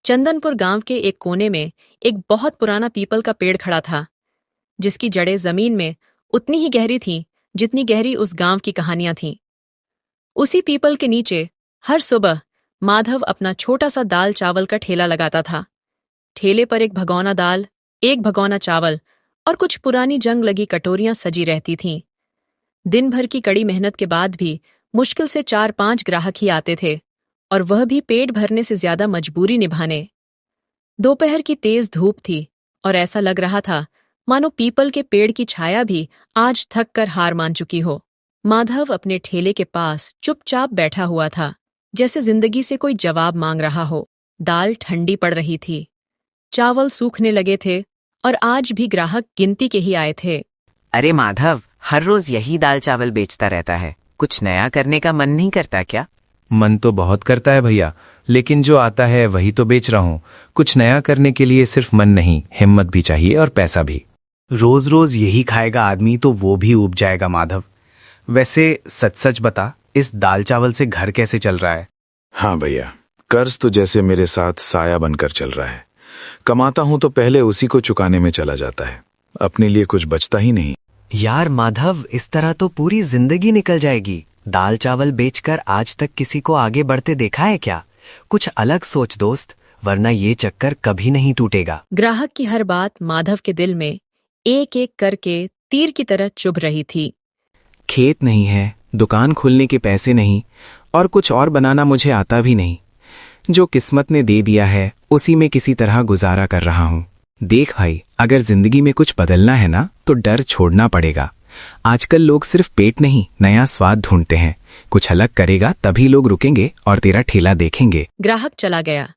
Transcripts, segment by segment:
चंदनपुर गांव के एक कोने में एक बहुत पुराना पीपल का पेड़ खड़ा था, जिसकी जड़ें जमीन में उतनी ही गहरी थीं जितनी गहरी उस गांव की कहानियां थीं। उसी पीपल के नीचे हर सुबह माधव अपना छोटा सा दाल चावल का ठेला लगाता था। ठेले पर एक भगोना दाल, एक भगोना चावल और कुछ पुरानी जंग लगी कटोरियां सजी रहती थीं। दिन भर की कड़ी मेहनत के बाद भी मुश्किल से 4-5 ग्राहक ही आते थे, और वह भी पेट भरने से ज्यादा मजबूरी निभाने। दोपहर की तेज धूप थी और ऐसा लग रहा था मानो पीपल के पेड़ की छाया भी आज थक कर हार मान चुकी हो। माधव अपने ठेले के पास चुपचाप बैठा हुआ था, जैसे जिंदगी से कोई जवाब मांग रहा हो। दाल ठंडी पड़ रही थी, चावल सूखने लगे थे और आज भी ग्राहक गिनती के ही आए थे। अरे माधव, हर रोज यही दाल चावल बेचता रहता है, कुछ नया करने का मन नहीं करता क्या? मन तो बहुत करता है भैया, लेकिन जो आता है वही तो बेच रहा हूँ। कुछ नया करने के लिए सिर्फ मन नहीं, हिम्मत भी चाहिए और पैसा भी। रोज रोज यही खाएगा आदमी तो वो भी ऊब जाएगा माधव। वैसे सच सच बता, इस दाल चावल से घर कैसे चल रहा है? हाँ भैया, कर्ज तो जैसे मेरे साथ साया बनकर चल रहा है। कमाता हूं तो पहले उसी को चुकाने में चला जाता है, अपने लिए कुछ बचता ही नहीं। यार माधव, इस तरह तो पूरी जिंदगी निकल जाएगी। दाल चावल बेचकर आज तक किसी को आगे बढ़ते देखा है क्या? कुछ अलग सोच दोस्त, वरना ये चक्कर कभी नहीं टूटेगा। ग्राहक की हर बात माधव के दिल में एक एक करके तीर की तरह चुभ रही थी। खेत नहीं है, दुकान खोलने के पैसे नहीं, और कुछ और बनाना मुझे आता भी नहीं। जो किस्मत ने दे दिया है उसी में किसी तरह गुजारा कर रहा हूँ। देख भाई, अगर जिंदगी में कुछ बदलना है ना तो डर छोड़ना पड़ेगा। आजकल लोग सिर्फ पेट नहीं, नया स्वाद ढूंढते हैं। कुछ अलग करेगा तभी लोग रुकेंगे और तेरा ठेला देखेंगे। ग्राहक चला गया,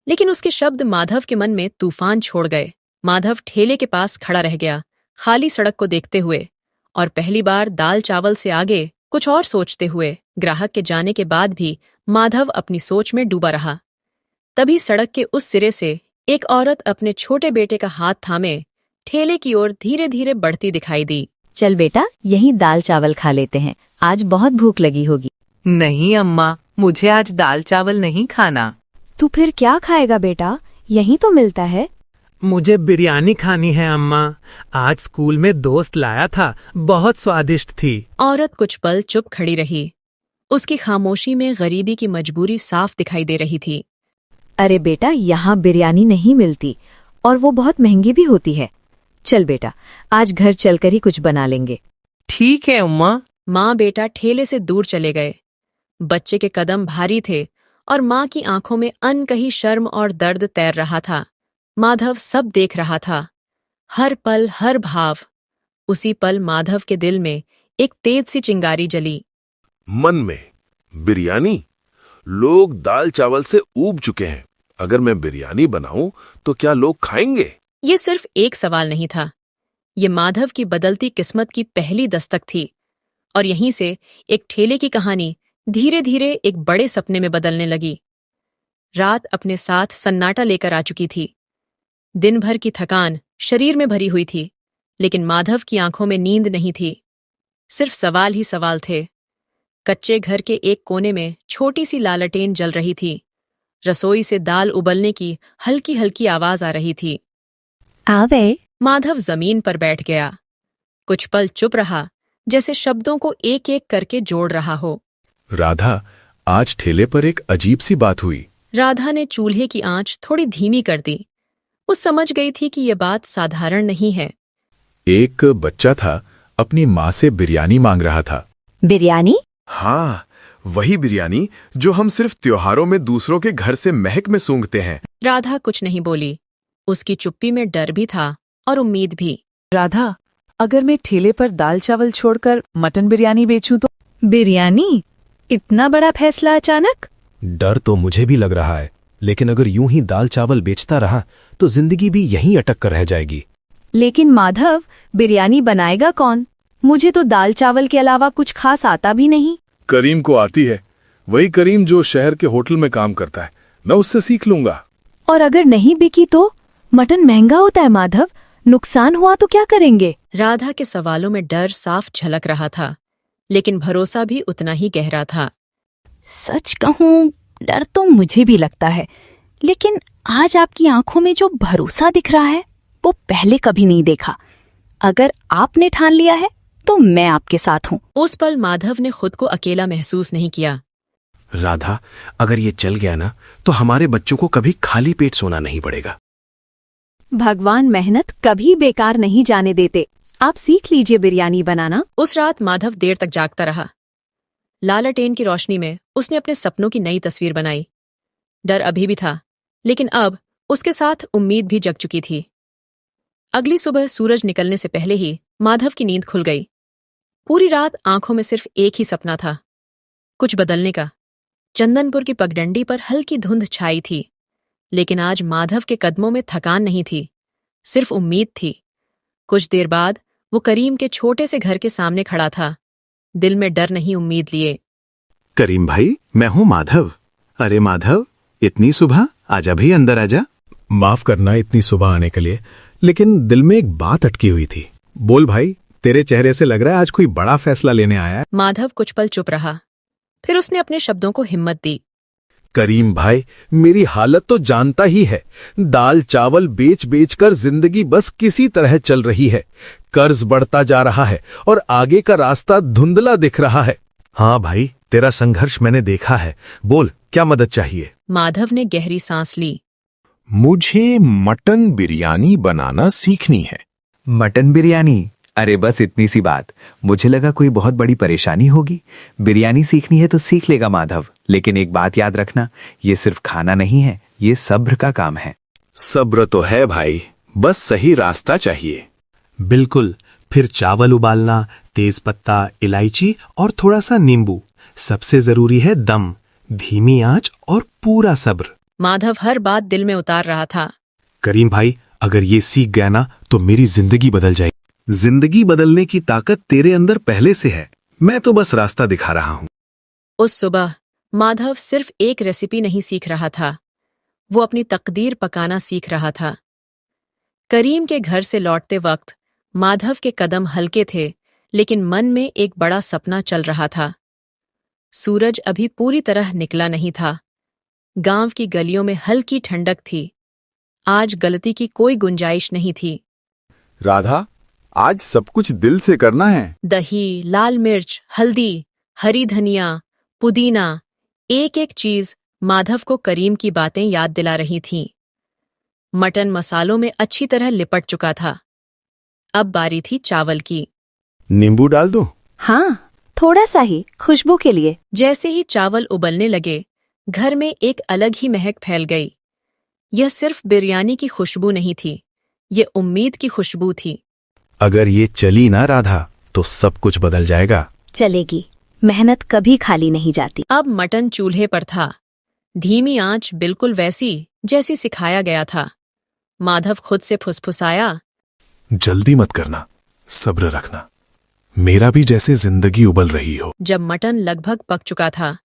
लेकिन उसके शब्द माधव के मन में तूफान छोड़ गए। माधव ठेले के पास खड़ा रह गया, खाली सड़क को देखते हुए, और पहली बार दाल चावल से आगे कुछ और सोचते हुए। ग्राहक के जाने के बाद भी माधव अपनी सोच में डूबा रहा। तभी सड़क के उस सिरे से एक औरत अपने छोटे बेटे का हाथ थामे ठेले की ओर धीरे धीरे बढ़ती दिखाई दी। चल बेटा, यही दाल चावल खा लेते हैं, आज बहुत भूख लगी होगी। नहीं अम्मा, मुझे आज दाल चावल नहीं खाना। तू फिर क्या खाएगा बेटा? यही तो मिलता है। मुझे बिरयानी खानी है अम्मा, आज स्कूल में दोस्त लाया था, बहुत स्वादिष्ट थी। औरत कुछ पल चुप खड़ी रही। उसकी खामोशी में गरीबी की मजबूरी साफ दिखाई दे रही थी। अरे बेटा, यहाँ बिरयानी नहीं मिलती और वो बहुत महंगी भी होती है। चल बेटा, आज घर चलकर ही कुछ बना लेंगे। ठीक है अम्मा। माँ बेटा ठेले से दूर चले गए। बच्चे के कदम भारी थे और माँ की आंखों में अनकही शर्म और दर्द तैर रहा था। माधव सब देख रहा था, हर पल हर भाव। उसी पल माधव के दिल में एक तेज सी चिंगारी जली। मन में बिरयानी? लोग दाल चावल से ऊब चुके हैं। अगर मैं बिरयानी बनाऊं तो क्या लोग खाएंगे? ये सिर्फ एक सवाल नहीं था, ये माधव की बदलती किस्मत की पहली दस्तक थी। और यहीं से एक ठेले की कहानी धीरे धीरे एक बड़े सपने में बदलने लगी। रात अपने साथ सन्नाटा लेकर आ चुकी थी। दिन भर की थकान शरीर में भरी हुई थी, लेकिन माधव की आंखों में नींद नहीं थी। सिर्फ सवाल ही सवाल थे। कच्चे घर के एक कोने में छोटी सी लालटेन जल रही थी। रसोई से दाल उबलने की हल्की हल्की आवाज आ रही थी। आवे। माधव जमीन पर बैठ गया। कुछ पल चुप रहा, जैसे शब्दों को एक एक करके जोड़ रहा हो। राधा, आज ठेले पर एक अजीब सी बात हुई। राधा ने चूल्हे की आंच थोड़ी धीमी कर दी। वो समझ गई थी कि यह बात साधारण नहीं है। एक बच्चा था, अपनी माँ से बिरयानी मांग रहा था। बिरयानी? हाँ, वही बिरयानी जो हम सिर्फ त्योहारों में दूसरों के घर से महक में सूंघते हैं। राधा कुछ नहीं बोली। उसकी चुप्पी में डर भी था और उम्मीद भी। राधा, अगर मैं ठेले पर दाल चावल छोड़कर मटन बिरयानी बेचूं तो? बिरयानी? इतना बड़ा फैसला अचानक? डर तो मुझे भी लग रहा है, लेकिन अगर यूं ही दाल चावल बेचता रहा तो जिंदगी भी यहीं अटक कर रह जाएगी। लेकिन माधव, बिरयानी बनाएगा कौन? मुझे तो दाल चावल के अलावा कुछ खास आता भी नहीं। करीम को आती है, वही करीम जो शहर के होटल में काम करता है, मैं उससे सीख लूंगा। और अगर नहीं बिकी तो? मटन महंगा होता है माधव, नुकसान हुआ तो क्या करेंगे? राधा के सवालों में डर साफ झलक रहा था, लेकिन भरोसा भी उतना ही गहरा था। सच कहूं, डर तो मुझे भी लगता है, लेकिन आज आपकी आंखों में जो भरोसा दिख रहा है वो पहले कभी नहीं देखा। अगर आपने ठान लिया है तो मैं आपके साथ हूँ। उस पल माधव ने खुद को अकेला महसूस नहीं किया। राधा, अगर ये चल गया ना तो हमारे बच्चों को कभी खाली पेट सोना नहीं पड़ेगा। भगवान मेहनत कभी बेकार नहीं जाने देते। आप सीख लीजिए बिरयानी बनाना। उस रात माधव देर तक जागता रहा। लालटेन की रोशनी में उसने अपने सपनों की नई तस्वीर बनाई। डर अभी भी था, लेकिन अब उसके साथ उम्मीद भी जग चुकी थी। अगली सुबह सूरज निकलने से पहले ही माधव की नींद खुल गई। पूरी रात आंखों में सिर्फ एक ही सपना था, कुछ बदलने का। चंदनपुर की पगडंडी पर हल्की धुंध छाई थी, लेकिन आज माधव के कदमों में थकान नहीं थी, सिर्फ उम्मीद थी। कुछ देर बाद वो करीम के छोटे से घर के सामने खड़ा था, दिल में डर नहीं उम्मीद लिए। करीम भाई, मैं हूँ माधव। अरे माधव, इतनी सुबह? आजा भाई, अंदर आजा। माफ करना इतनी सुबह आने के लिए, लेकिन दिल में एक बात अटकी हुई थी। बोल भाई, तेरे चेहरे से लग रहा है आज कोई बड़ा फैसला लेने आया है। माधव कुछ पल चुप रहा, फिर उसने अपने शब्दों को हिम्मत दी। करीम भाई, मेरी हालत तो जानता ही है। दाल चावल बेच बेच कर जिंदगी बस किसी तरह चल रही है। कर्ज बढ़ता जा रहा है और आगे का रास्ता धुंधला दिख रहा है। हाँ भाई, तेरा संघर्ष मैंने देखा है। बोल, क्या मदद चाहिए? माधव ने गहरी सांस ली। मुझे मटन बिरयानी बनाना सीखनी है। मटन बिरयानी? अरे बस इतनी सी बात। मुझे लगा कोई बहुत बड़ी परेशानी होगी। बिरयानी सीखनी है तो सीख लेगा माधव, लेकिन एक बात याद रखना, ये सिर्फ खाना नहीं है, ये सब्र का काम है। सब्र तो है भाई, बस सही रास्ता चाहिए। बिल्कुल। फिर चावल उबालना, तेज पत्ता, इलायची और थोड़ा सा नींबू। सबसे जरूरी है दम, धीमी आंच और पूरा सब्र। माधव हर बात दिल में उतार रहा था। करीम भाई, अगर ये सीख गया ना तो मेरी जिंदगी बदल जाएगी। जिंदगी बदलने की ताकत तेरे अंदर पहले से है, मैं तो बस रास्ता दिखा रहा हूँ। उस सुबह माधव सिर्फ एक रेसिपी नहीं सीख रहा था, वो अपनी तकदीर पकाना सीख रहा था। करीम के घर से लौटते वक्त माधव के कदम हल्के थे, लेकिन मन में एक बड़ा सपना चल रहा था। सूरज अभी पूरी तरह निकला नहीं था। गांव की गलियों में हल्की ठंडक थी। आज गलती की कोई गुंजाइश नहीं थी। राधा, आज सब कुछ दिल से करना है। दही, लाल मिर्च, हल्दी, हरी धनिया, पुदीना, एक एक चीज माधव को करीम की बातें याद दिला रही थीं। मटन मसालों में अच्छी तरह लिपट चुका था। अब बारी थी चावल की। नींबू डाल दूं? हाँ, थोड़ा सा ही, खुशबू के लिए। जैसे ही चावल उबलने लगे, घर में एक अलग ही महक फैल गई। यह सिर्फ बिरयानी की खुशबू नहीं थी, ये उम्मीद की खुशबू थी। अगर ये चली ना राधा तो सब कुछ बदल जाएगा। चलेगी, मेहनत कभी खाली नहीं जाती। अब मटन चूल्हे पर था, धीमी आंच बिल्कुल वैसी जैसी सिखाया गया था। माधव खुद से फुसफुसाया, जल्दी मत करना, सब्र रखना, मेरा भी जैसे जिंदगी उबल रही हो। जब मटन लगभग पक चुका था,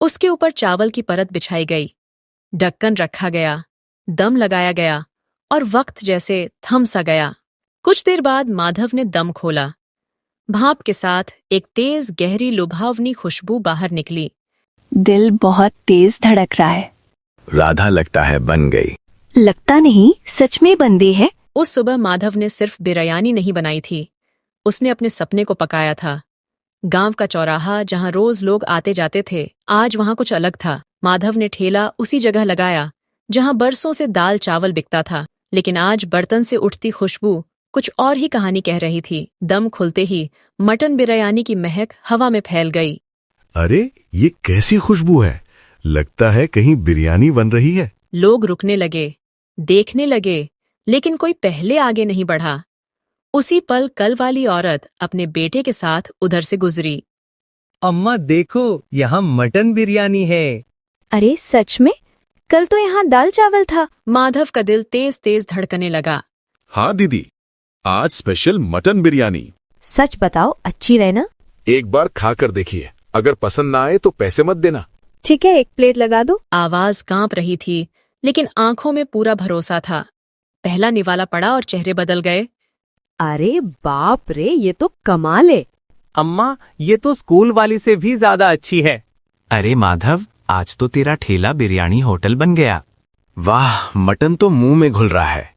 उसके ऊपर चावल की परत बिछाई गई, ढक्कन रखा गया, दम लगाया गया और वक्त जैसे थम सा गया। कुछ देर बाद माधव ने दम खोला। भाप के साथ एक तेज गहरी लुभावनी खुशबू बाहर निकली। दिल बहुत तेज धड़क रहा है। राधा, लगता है बन गई। लगता नहीं, सच में बन गई है। उस सुबह माधव ने सिर्फ बिरयानी नहीं बनाई थी, उसने अपने सपने को पकाया था। गांव का चौराहा जहां रोज लोग आते जाते थे, आज वहां कुछ अलग था। माधव ने ठेला उसी जगह लगाया जहां बरसों से दाल चावल बिकता था, लेकिन आज बर्तन से उठती खुशबू कुछ और ही कहानी कह रही थी। दम खुलते ही मटन बिरयानी की महक हवा में फैल गई। अरे, ये कैसी खुशबू है? लगता है कहीं बिरयानी बन रही है। लोग रुकने लगे, देखने लगे, लेकिन कोई पहले आगे नहीं बढ़ा। उसी पल कल वाली औरत अपने बेटे के साथ उधर से गुजरी। अम्मा देखो, यहाँ मटन बिरयानी है। अरे सच में? कल तो यहाँ दाल चावल था। माधव का दिल तेज तेज धड़कने लगा। हाँ दीदी, आज स्पेशल मटन बिरयानी। सच बताओ, अच्छी रहे ना? एक बार खा कर देखिए, अगर पसंद ना आए तो पैसे मत देना। ठीक है, एक प्लेट लगा दो। आवाज कांप रही थी, लेकिन आंखों में पूरा भरोसा था। पहला निवाला पड़ा और चेहरे बदल गए। अरे बाप रे, ये तो कमाल है। अम्मा, ये तो स्कूल वाली से भी ज्यादा अच्छी है। अरे माधव, आज तो तेरा ठेला बिरयानी होटल बन गया। वाह, मटन तो मुंह में घुल रहा है।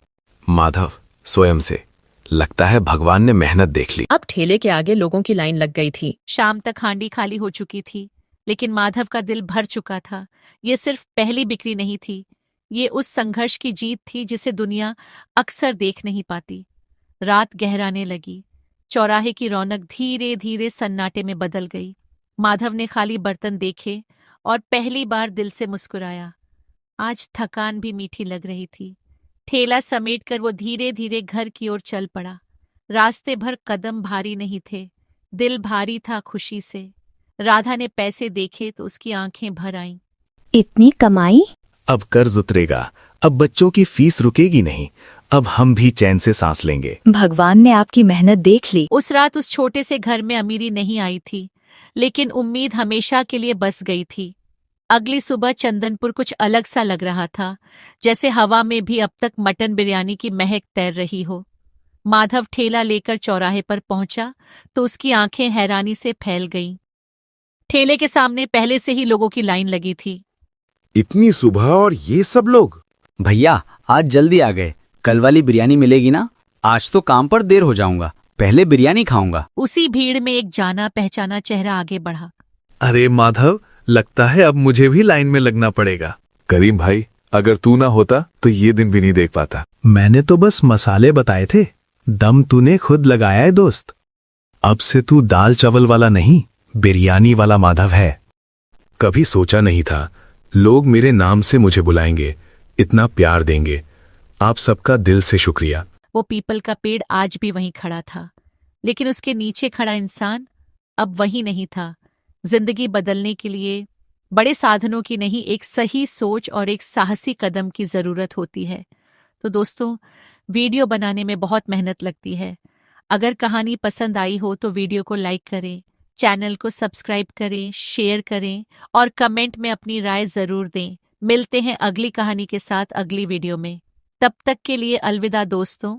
माधव स्वयं से लगता है भगवान ने मेहनत देख ली। अब ठेले के आगे लोगों की लाइन लग गई थी। शाम तक हांडी खाली हो चुकी थी, लेकिन माधव का दिल भर चुका था। ये सिर्फ पहली बिक्री नहीं थी, ये उस संघर्ष की जीत थी जिसे दुनिया अक्सर देख नहीं पाती। रात गहराने लगी, चौराहे की रौनक धीरे धीरे सन्नाटे में बदल गई। माधव ने खाली बर्तन देखे और पहली बार दिल से मुस्कुराया। आज थकान भी मीठी लग रही थी। ठेला समेटकर वो धीरे धीरे घर की ओर चल पड़ा। रास्ते भर कदम भारी नहीं थे, दिल भारी था खुशी से। राधा ने पैसे देखे तो उसकी आंखें भर आईं। इतनी कमाई? अब कर्ज उतरेगा, अब बच्चों की फीस रुकेगी नहीं, अब हम भी चैन से सांस लेंगे। भगवान ने आपकी मेहनत देख ली। उस रात उस छोटे से घर में अमीरी नहीं आई थी, लेकिन उम्मीद हमेशा के लिए बस गई थी। अगली सुबह चंदनपुर कुछ अलग सा लग रहा था, जैसे हवा में भी अब तक मटन बिरयानी की महक तैर रही हो। माधव ठेला लेकर चौराहे पर पहुंचा तो उसकी आंखें हैरानी से फैल गईं। ठेले के सामने पहले से ही लोगों की लाइन लगी थी। इतनी सुबह और ये सब लोग? भैया आज जल्दी आ गए, कल वाली बिरयानी मिलेगी ना? आज तो काम पर देर हो जाऊंगा, पहले बिरयानी खाऊंगा। उसी भीड़ में एक जाना पहचाना चेहरा आगे बढ़ा। अरे माधव, लगता है अब मुझे भी लाइन में लगना पड़ेगा। करीम भाई, अगर तू ना होता तो ये दिन भी नहीं देख पाता। मैंने तो बस मसाले बताए थे, दम तूने खुद लगाया है दोस्त। अब से तू दाल चावल वाला नहीं, बिरयानी वाला माधव है। कभी सोचा नहीं था लोग मेरे नाम से मुझे बुलाएंगे, इतना प्यार देंगे। आप सबका दिल से शुक्रिया। वो पीपल का पेड़ आज भी वहीं खड़ा था, लेकिन उसके नीचे खड़ा इंसान अब वही नहीं था। जिंदगी बदलने के लिए बड़े साधनों की नहीं, एक सही सोच और एक साहसी कदम की जरूरत होती है। तो दोस्तों, वीडियो बनाने में बहुत मेहनत लगती है। अगर कहानी पसंद आई हो तो वीडियो को लाइक करें, चैनल को सब्सक्राइब करें, शेयर करें और कमेंट में अपनी राय जरूर दें। मिलते हैं अगली कहानी के साथ अगली वीडियो में। तब तक के लिए अलविदा दोस्तों।